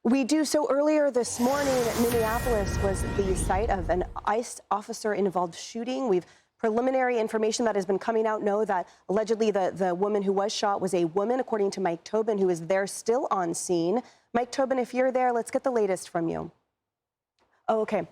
We do. So earlier this morning, Minneapolis was the site of an ICE officer-involved shooting. We've preliminary information that has been coming out know that allegedly the woman who was shot was a woman, according to Mike Tobin, who is there still on scene. Mike Tobin, if you're there, let's get the latest from you. Oh, okay.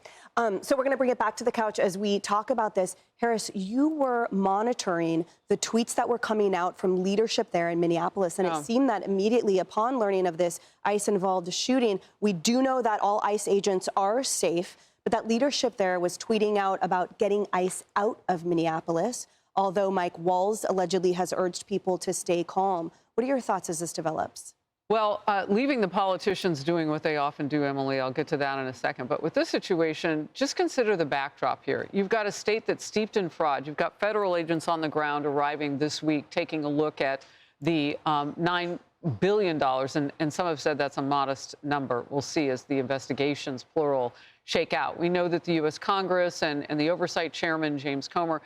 So we're going to bring it back to the couch as we talk about this. Harris, you were monitoring the tweets that were coming out from leadership there in Minneapolis, and it seemed that immediately upon learning of this ICE-involved shooting, we do know that all ICE agents are safe, but that leadership there was tweeting out about getting ICE out of Minneapolis, although Mike Walls allegedly has urged people to stay calm. What are your thoughts as this develops? Well, leaving the politicians doing what they often do, Emily, I'll get to that in a second. But with this situation, just consider the backdrop here. You've got a state that's steeped in fraud. You've got federal agents on the ground arriving this week, taking a look at the $9 billion. And some have said that's a modest number. We'll see as the investigations, plural, shake out. We know that the U.S. Congress and the oversight chairman, James Comer,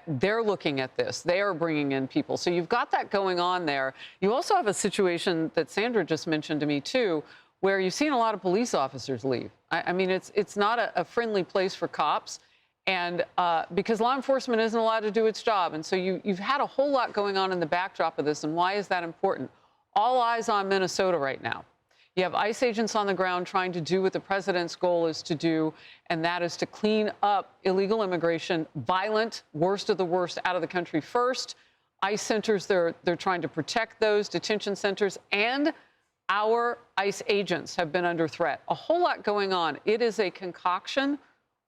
they're looking at this. They are bringing in people. So you've got that going on there. You also have a situation that Sandra just mentioned to me, too, where you've seen a lot of police officers leave. I mean, it's not a friendly place for cops, and because law enforcement isn't allowed to do its job. And so you've had a whole lot going on in the backdrop of this. And why is that important? All eyes on Minnesota right now. You have ICE agents on the ground trying to do what the president's goal is to do, and that is to clean up illegal immigration, violent, worst of the worst, out of the country first. ICE centers, they're trying to protect those detention centers, and our ICE agents have been under threat. A whole lot going on. It is a concoction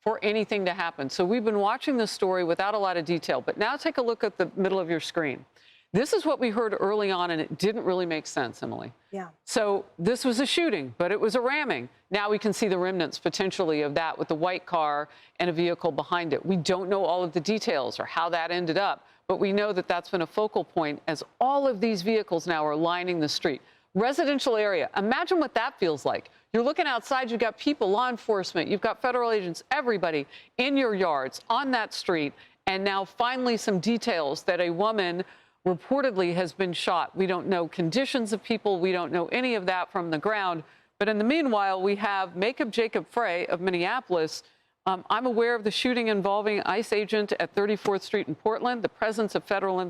for anything to happen. So we've been watching this story without a lot of detail, but now take a look at the middle of your screen. This is what we heard early on, and it didn't really make sense, Emily. Yeah. So this was a shooting, but it was a ramming. Now we can see the remnants potentially of that with the white car and a vehicle behind it. We don't know all of the details or how that ended up, but we know that that's been a focal point as all of these vehicles now are lining the street. Residential area. Imagine what that feels like. You're looking outside, you've got people, law enforcement, you've got federal agents, everybody in your yards on that street. And now finally some details that a woman reportedly has been shot. We don't know conditions of people. We don't know any of that from the ground. But in the meanwhile, we have Makeup Jacob Frey of Minneapolis. I'm aware of the shooting involving ICE agent at 34th Street in Portland. The presence of federal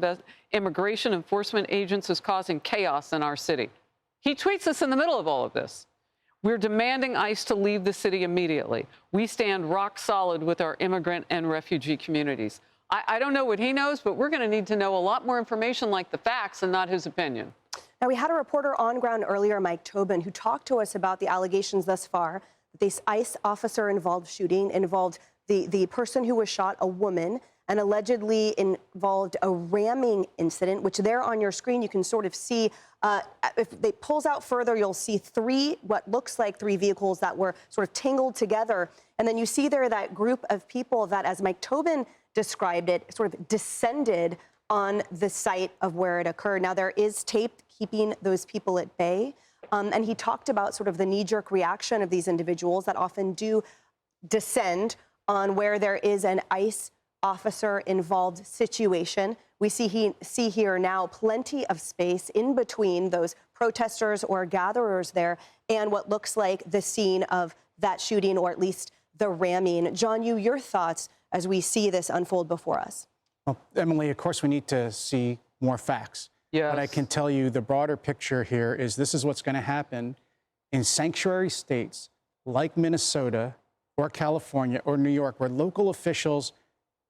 immigration enforcement agents is causing chaos in our city. He tweets us in the middle of all of this. We're demanding ICE to leave the city immediately. We stand rock solid with our immigrant and refugee communities. I don't know what he knows, but we're going to need to know a lot more information like the facts and not his opinion. Now, we had a reporter on ground earlier, Mike Tobin, who talked to us about the allegations thus far. This ICE officer-involved shooting involved the person who was shot, a woman, and allegedly involved a ramming incident, which there on your screen you can sort of see. If it pulls out further, you'll see what looks like three vehicles that were sort of tangled together. And then you see there that group of people that, as Mike Tobin described it, sort of descended on the site of where it occurred. Now, there is tape keeping those people at bay. And he talked about sort of the knee-jerk reaction of these individuals that often do descend on where there is an ICE officer-involved situation. We see here now plenty of space in between those protesters or gatherers there and what looks like the scene of that shooting, or at least the ramming. John, your thoughts as we see this unfold before us? Well, Emily, of course, we need to see more facts. Yes. But I can tell you the broader picture here is this is what's going to happen in sanctuary states like Minnesota or California or New York, where local officials,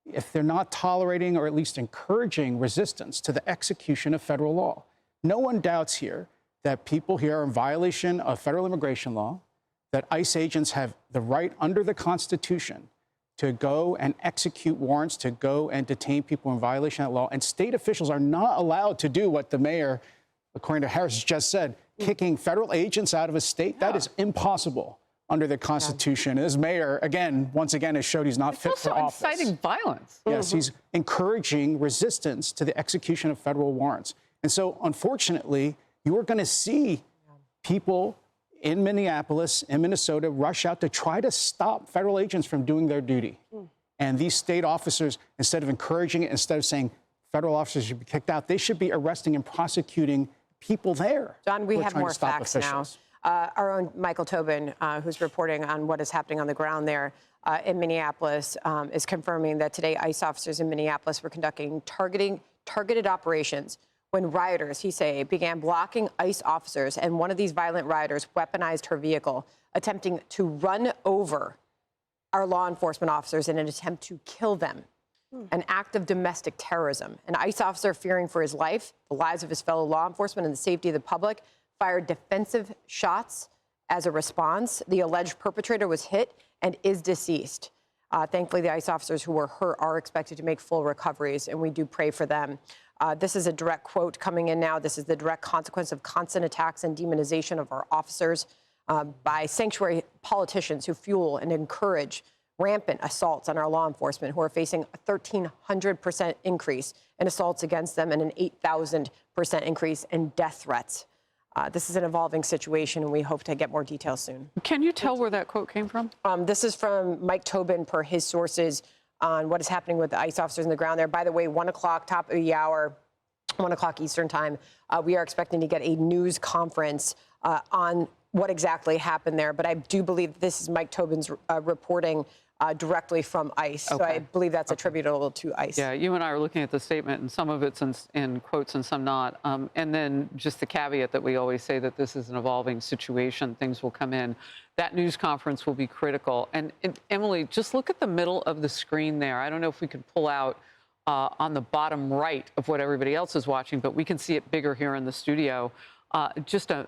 if they're not tolerating or at least encouraging resistance to the execution of federal law. No one doubts here that people here are in violation of federal immigration law, that ICE agents have the right under the Constitution to go and execute warrants, to go and detain people in violation of that law. And state officials are not allowed to do what the mayor, according to Harris, just said, kicking federal agents out of a state. That is impossible under the Constitution. This mayor, once again, has showed he's not fit for office. Also inciting violence. Yes, he's encouraging resistance to the execution of federal warrants. And so, unfortunately, you're going to see people in Minneapolis, in Minnesota, rush out to try to stop federal agents from doing their duty. And these state officers, instead of encouraging it, instead of saying federal officers should be kicked out, they should be arresting and prosecuting people there. John, we have more facts now. Our own Michael Tobin, who's reporting on what is happening on the ground there in Minneapolis, is confirming that today ICE officers in Minneapolis were conducting targeted operations when rioters, he say, began blocking ICE officers, and one of these violent rioters weaponized her vehicle, attempting to run over our law enforcement officers in an attempt to kill them. An act of domestic terrorism. An ICE officer, fearing for his life, the lives of his fellow law enforcement, and the safety of the public, fired defensive shots as a response. The alleged perpetrator was hit and is deceased. Thankfully, the ICE officers who were hurt are expected to make full recoveries, and we do pray for them. This is a direct quote coming in now. This is the direct consequence of constant attacks and demonization of our officers by sanctuary politicians who fuel and encourage rampant assaults on our law enforcement, who are facing a 1,300% increase in assaults against them and an 8,000% increase in death threats. This is an evolving situation, and we hope to get more details soon. Can you tell where that quote came from? This is from Mike Tobin, per his sources, on what is happening with the ICE officers on the ground there. By the way, 1 o'clock, top of the hour, 1 o'clock Eastern time, we are expecting to get a news conference on what exactly happened there. But I do believe this is Mike Tobin's reporting directly from ICE. Okay. So I believe that's attributable to ICE. Yeah, you and I are looking at the statement, and some of it's in quotes and some not. And then just the caveat that we always say that this is an evolving situation. Things will come in. That news conference will be critical. And Emily, just look at the middle of the screen there. I don't know if we could pull out on the bottom right of what everybody else is watching, but we can see it bigger here in the studio. Just a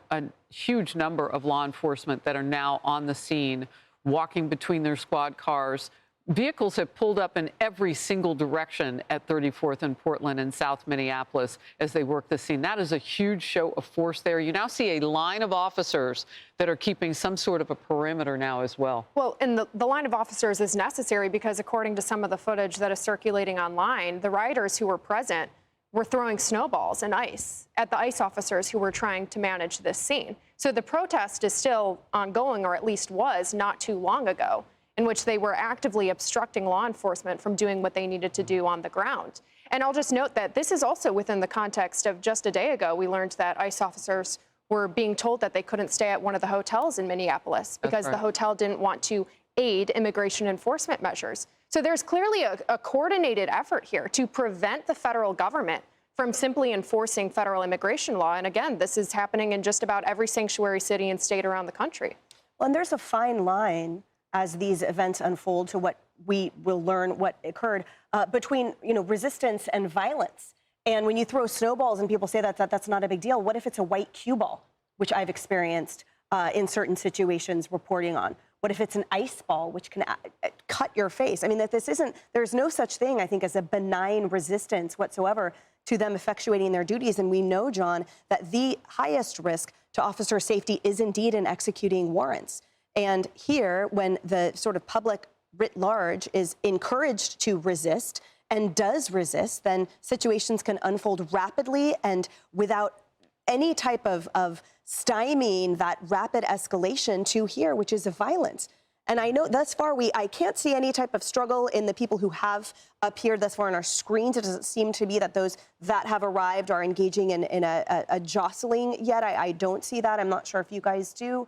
huge number of law enforcement that are now on the scene, walking between their squad cars. Vehicles have pulled up in every single direction at 34th and Portland and South Minneapolis as they work the scene. That is a huge show of force there. You now see a line of officers that are keeping some sort of a perimeter now as well. Well, and the line of officers is necessary because according to some of the footage that is circulating online, the rioters who were present were throwing snowballs and ice at the ICE officers who were trying to manage this scene. So the protest is still ongoing, or at least was not too long ago, in which they were actively obstructing law enforcement from doing what they needed to do on the ground. And I'll just note that this is also within the context of just a day ago, we learned that ICE officers were being told that they couldn't stay at one of the hotels in Minneapolis because the hotel didn't want to aid immigration enforcement measures. So there's clearly a coordinated effort here to prevent the federal government from simply enforcing federal immigration law. And again, this is happening in just about every sanctuary city and state around the country. Well, and there's a fine line as these events unfold to what we will learn what occurred between, resistance and violence. And when you throw snowballs and people say that's not a big deal, what if it's a white cue ball, which I've experienced in certain situations reporting on? What if it's an ice ball, which can cut your face? I mean, there's no such thing, I think, as a benign resistance whatsoever to them effectuating their duties. And we know, John, that the highest risk to officer safety is indeed in executing warrants. And here, when the sort of public writ large is encouraged to resist and does resist, then situations can unfold rapidly and without any type of stymieing that rapid escalation to here, which is violence. And I know thus far, I can't see any type of struggle in the people who have appeared thus far on our screens. It doesn't seem to be that those that have arrived are engaging in a jostling yet. I don't see that. I'm not sure if you guys do.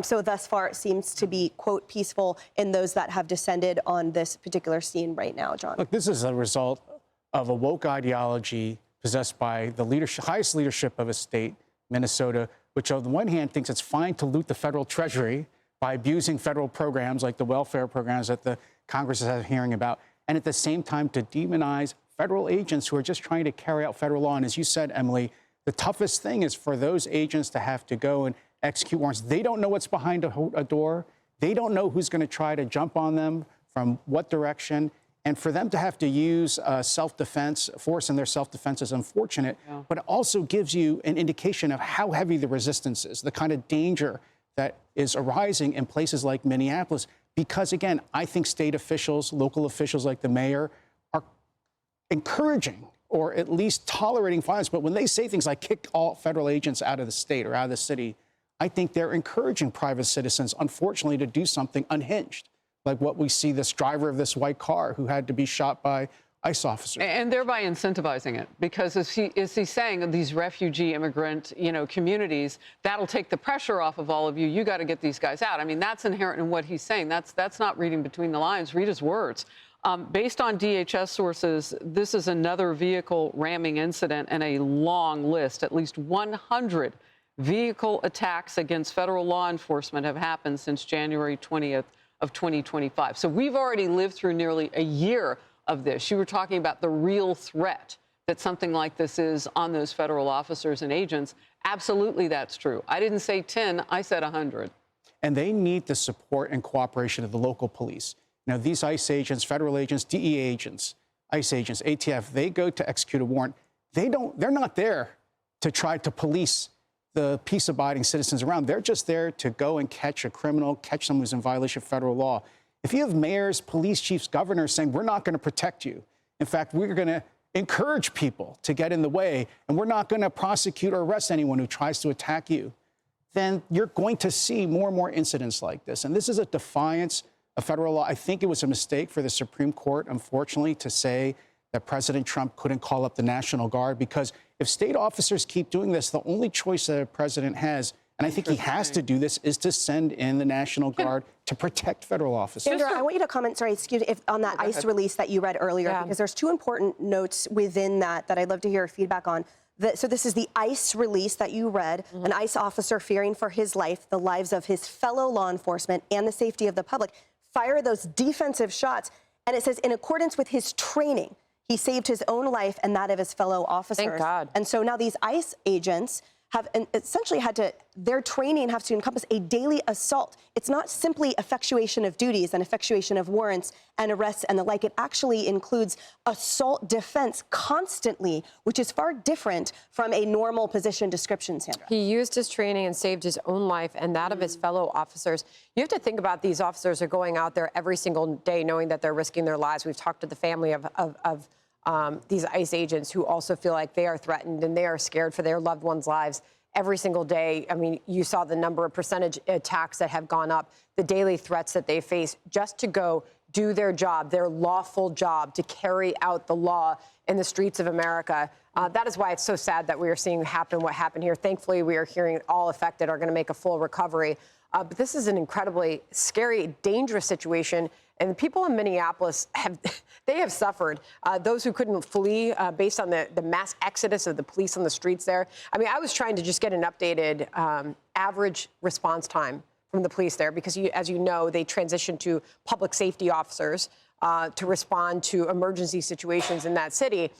So thus far, it seems to be, quote, peaceful in those that have descended on this particular scene right now, John. Look, this is a result of a woke ideology possessed by the highest leadership of a state, Minnesota, which on the one hand thinks it's fine to loot the federal treasury by abusing federal programs like the welfare programs that the Congress is hearing about, and at the same time to demonize federal agents who are just trying to carry out federal law. And as you said, Emily, the toughest thing is for those agents to have to go and execute warrants. They don't know what's behind a door. They don't know who's going to try to jump on them from what direction. And for them to have to use self-defense, force in their self-defense is unfortunate, but it also gives you an indication of how heavy the resistance is, the kind of danger that is arising in places like Minneapolis. Because, again, I think state officials, local officials like the mayor, are encouraging or at least tolerating violence. But when they say things like kick all federal agents out of the state or out of the city, I think they're encouraging private citizens, unfortunately, to do something unhinged, like what we see this driver of this white car who had to be shot by ICE officers. And thereby incentivizing it, because as he's saying, these refugee immigrant, communities, that'll take the pressure off of all of you. You got to get these guys out. I mean, that's inherent in what he's saying. That's not reading between the lines. Read his words. Based on DHS sources, this is another vehicle ramming incident in a long list. At least 100 vehicle attacks against federal law enforcement have happened since January 20th of 2025. So we've already lived through nearly a year of this. You were talking about the real threat that something like this is on those federal officers and agents. Absolutely, that's true. I didn't say 10, I said 100. And they need the support and cooperation of the local police. Now, these ICE agents, federal agents, DEA agents, ICE agents, ATF, they go to execute a warrant. They're not there to try to police the peace-abiding citizens around. They're just there to go and catch a criminal, catch someone who's in violation of federal law. If you have mayors, police chiefs, governors saying, we're not going to protect you. In fact, we're going to encourage people to get in the way, and we're not going to prosecute or arrest anyone who tries to attack you, then you're going to see more and more incidents like this. And this is a defiance of federal law. I think it was a mistake for the Supreme Court, unfortunately, to say that President Trump couldn't call up the National Guard, because if state officers keep doing this, the only choice that a president has, and I think he has to do this, is to send in the National Guard to protect federal officers. Sandra, I want you to comment, on that ICE release that you read earlier, because there's two important notes within that I'd love to hear feedback on. So this is the ICE release that you read, an ICE officer fearing for his life, the lives of his fellow law enforcement, and the safety of the public, fire those defensive shots. And it says, in accordance with his training, he saved his own life and that of his fellow officers. Thank God. And so now these ICE agents have essentially their training has to encompass a daily assault. It's not simply effectuation of duties and effectuation of warrants and arrests and the like. It actually includes assault defense constantly, which is far different from a normal position description, Sandra. He used his training and saved his own life and that of his fellow officers. You have to think about these officers are going out there every single day knowing that they're risking their lives. We've talked to the family of these ICE agents who also feel like they are threatened and they are scared for their loved ones' lives every single day. I mean, you saw the number of percentage attacks that have gone up, the daily threats that they face just to go do their job, their lawful job, to carry out the law in the streets of America. That is why it's so sad that we are seeing what happened here. Thankfully, we are hearing all affected are going to make a full recovery. But this is an incredibly scary, dangerous situation. And the people in Minneapolis have suffered. Those who couldn't flee based on the mass exodus of the police on the streets there. I mean, I was trying to just get an updated average response time from the police there, because as you know, they transitioned to public safety officers to respond to emergency situations in that city.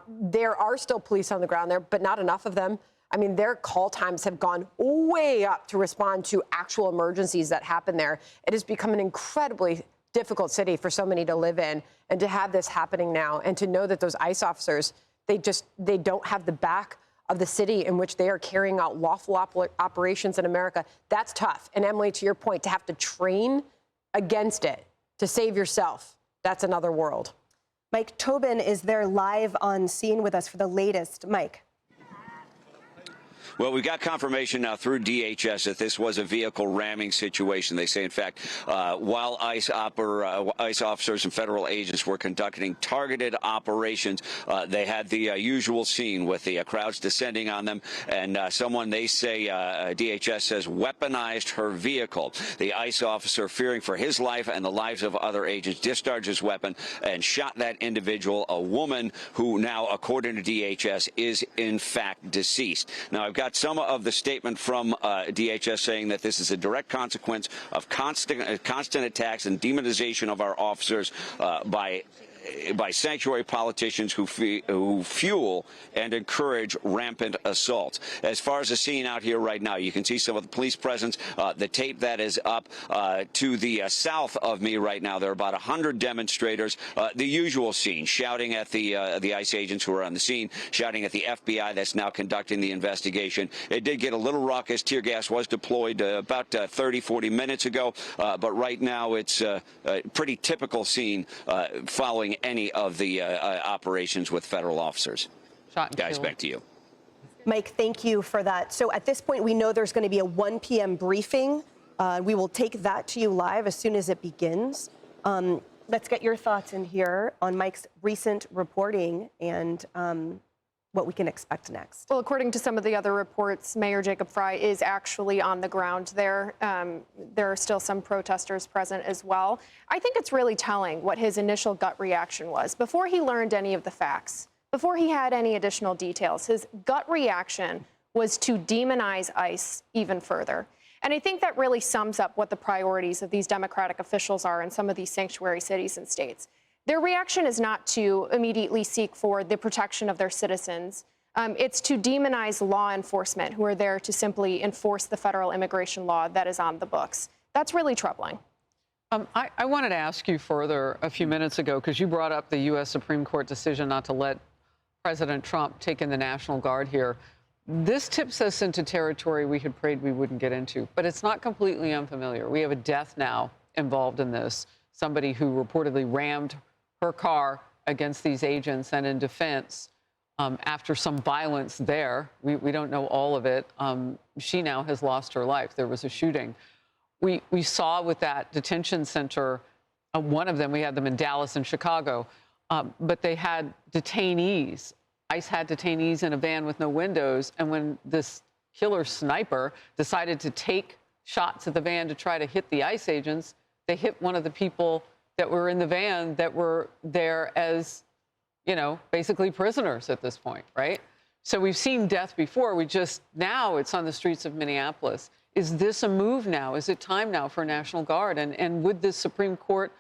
There are still police on the ground there, but not enough of them. I mean, their call times have gone way up to respond to actual emergencies that happen there. It has become an incredibly difficult city for so many to live in, and to have this happening now, and to know that those ICE officers, they don't have the back of the city in which they are carrying out lawful operations in America. That's tough. And Emily, to your point, to have to train against it to save yourself, that's another world. Mike Tobin is there live on scene with us for the latest. Mike. Well, we've got confirmation now through DHS that this was a vehicle ramming situation. They say, in fact, while ICE officers and federal agents were conducting targeted operations, they had the usual scene with the crowds descending on them, and someone, they say, DHS says, weaponized her vehicle. The ICE officer, fearing for his life and the lives of other agents, discharged his weapon and shot that individual, a woman who now, according to DHS, is in fact deceased. Now, I've got some of the statement from DHS saying that this is a direct consequence of constant attacks and demonization of our officers by sanctuary politicians who fuel and encourage rampant assault. As far as the scene out here right now, you can see some of the police presence. The tape that is up to the south of me right now, there are about 100 demonstrators. The usual scene, shouting at the ICE agents who are on the scene, shouting at the FBI that's now conducting the investigation. It did get a little raucous. Tear gas was deployed about 30, 40 minutes ago, but right now it's a pretty typical scene following any of the operations with federal officers. Guys, back to you. Mike, thank you for that. So at this point, we know there's going to be a 1 p.m. briefing. We will take that to you live as soon as it begins. let's get your thoughts in here on Mike's recent reporting and what we can expect next. Well, according to some of the other reports, Mayor Jacob Frey is actually on the ground there. There are still some protesters present as well. I think it's really telling what his initial gut reaction was. Before he learned any of the facts, before he had any additional details, his gut reaction was to demonize ICE even further. And I think that really sums up what the priorities of these Democratic officials are in some of these sanctuary cities and states. Their reaction is not to immediately seek for the protection of their citizens. It's to demonize law enforcement who are there to simply enforce the federal immigration law that is on the books. That's really troubling. I wanted to ask you further a few minutes ago, because you brought up the U.S. Supreme Court decision not to let President Trump take in the National Guard here. This tips us into territory we had prayed we wouldn't get into, but it's not completely unfamiliar. We have a death now involved in this, somebody who reportedly rammed her car against these agents, and in defense, after some violence there, we don't know all of it, she now has lost her life. There was a shooting. We saw with that detention center, one of them, we had them in Dallas and Chicago, but they had detainees. ICE had detainees in a van with no windows, and when this killer sniper decided to take shots at the van to try to hit the ICE agents, they hit one of the people that were in the van that were there as, you know, basically prisoners at this point, right? So we've seen death before. Now it's on the streets of Minneapolis. Is this a move now? Is it time now for National Guard? And would the Supreme Court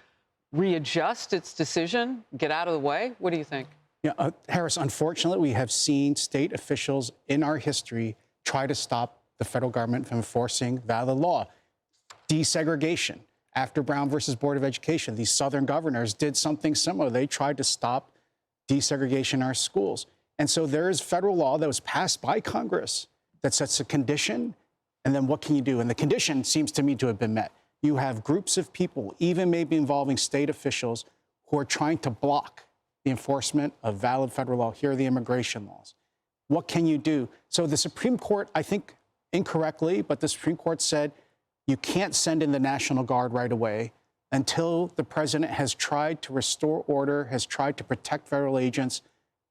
readjust its decision, get out of the way? What do you think? Yeah, Harris, unfortunately, we have seen state officials in our history try to stop the federal government from enforcing valid law. Desegregation. After Brown versus Board of Education, these Southern governors did something similar. They tried to stop desegregation in our schools. And so there is federal law that was passed by Congress that sets a condition, and then what can you do? And the condition seems to me to have been met. You have groups of people, even maybe involving state officials, who are trying to block the enforcement of valid federal law. Here are the immigration laws. What can you do? So the Supreme Court, I think incorrectly, but the Supreme Court said you can't send in the National Guard right away until the president has tried to restore order, has tried to protect federal agents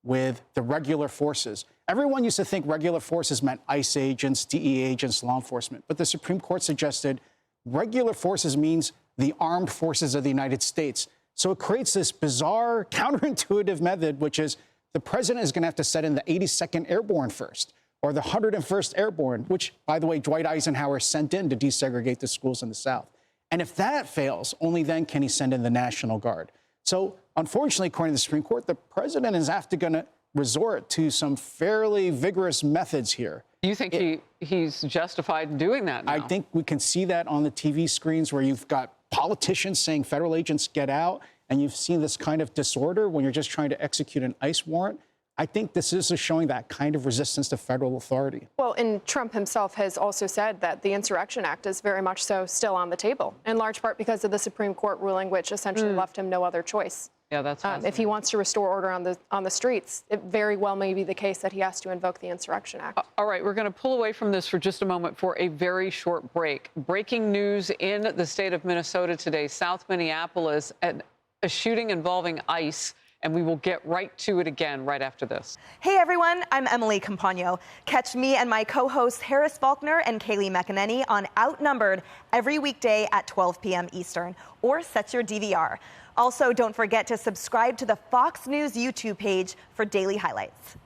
with the regular forces. Everyone used to think regular forces meant ICE agents, DEA agents, law enforcement. But the Supreme Court suggested regular forces means the armed forces of the United States. So it creates this bizarre, counterintuitive method, which is the president is going to have to send in the 82nd Airborne first, or the 101st Airborne, which, by the way, Dwight Eisenhower sent in to desegregate the schools in the South. And if that fails, only then can he send in the National Guard. So, unfortunately, according to the Supreme Court, the president is going to resort to some fairly vigorous methods here. You think he's justified in doing that now? I think we can see that on the TV screens where you've got politicians saying federal agents get out, and you've seen this kind of disorder when you're just trying to execute an ICE warrant. I think this is showing that kind of resistance to federal authority. Well, and Trump himself has also said that the Insurrection Act is very much so still on the table, in large part because of the Supreme Court ruling, which essentially left him no other choice. Yeah, that's if he wants to restore order on the streets, it very well may be the case that he has to invoke the Insurrection Act. All right, we're going to pull away from this for just a moment for a very short break. Breaking news in the state of Minnesota today, South Minneapolis, a shooting involving ICE. And we will get right to it again right after this. Hey everyone, I'm Emily Campagno. Catch me and my co-hosts Harris Faulkner and Kaylee McEnany on Outnumbered every weekday at 12 p.m. Eastern, or set your DVR. Also, don't forget to subscribe to the Fox News YouTube page for daily highlights.